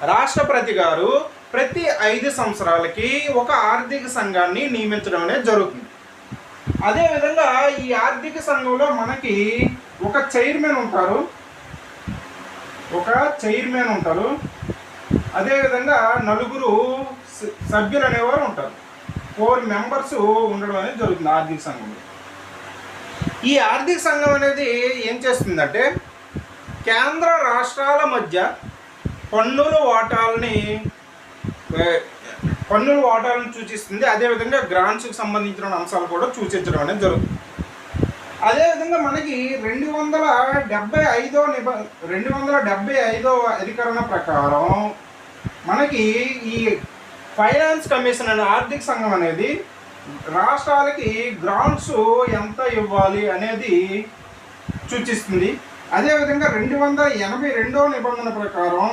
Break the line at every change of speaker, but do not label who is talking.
రాష్ట్రపతి గారు ప్రతి 5 సంవత్సరాలకి ఒక ఆర్థిక సంఘాన్ని నియమించడం అనేది జరుగుతుంది. అదేవిధంగా ఈ ఆర్థిక సంఘంలో మనకి ఒక చైర్మన్ ఉంటారు, అదేవిధంగా నలుగురు సభ్యులు అనేవారు ఉంటారు. 4 మెంబర్స్ ఉండడం అనేది జరుగుతుంది ఆర్థిక సంఘంలో. ఈ ఆర్థిక సంఘం అనేది ఏం చేస్తుందంటే కేంద్ర రాష్ట్రాల మధ్య పన్నుల వాటాలను సూచిస్తుంది. అదేవిధంగా గ్రాంట్స్కి సంబంధించిన అంశాలు కూడా సూచించడం అనేది జరుగుతుంది. అదేవిధంగా మనకి 275వ అధికరణ ప్రకారం మనకి ఈ ఫైనాన్స్ కమిషన్ అనే ఆర్థిక సంఘం అనేది రాష్ట్రాలకి గ్రాంట్స్ ఎంత ఇవ్వాలి అనేది సూచిస్తుంది. అదేవిధంగా 282వ నిబంధన ప్రకారం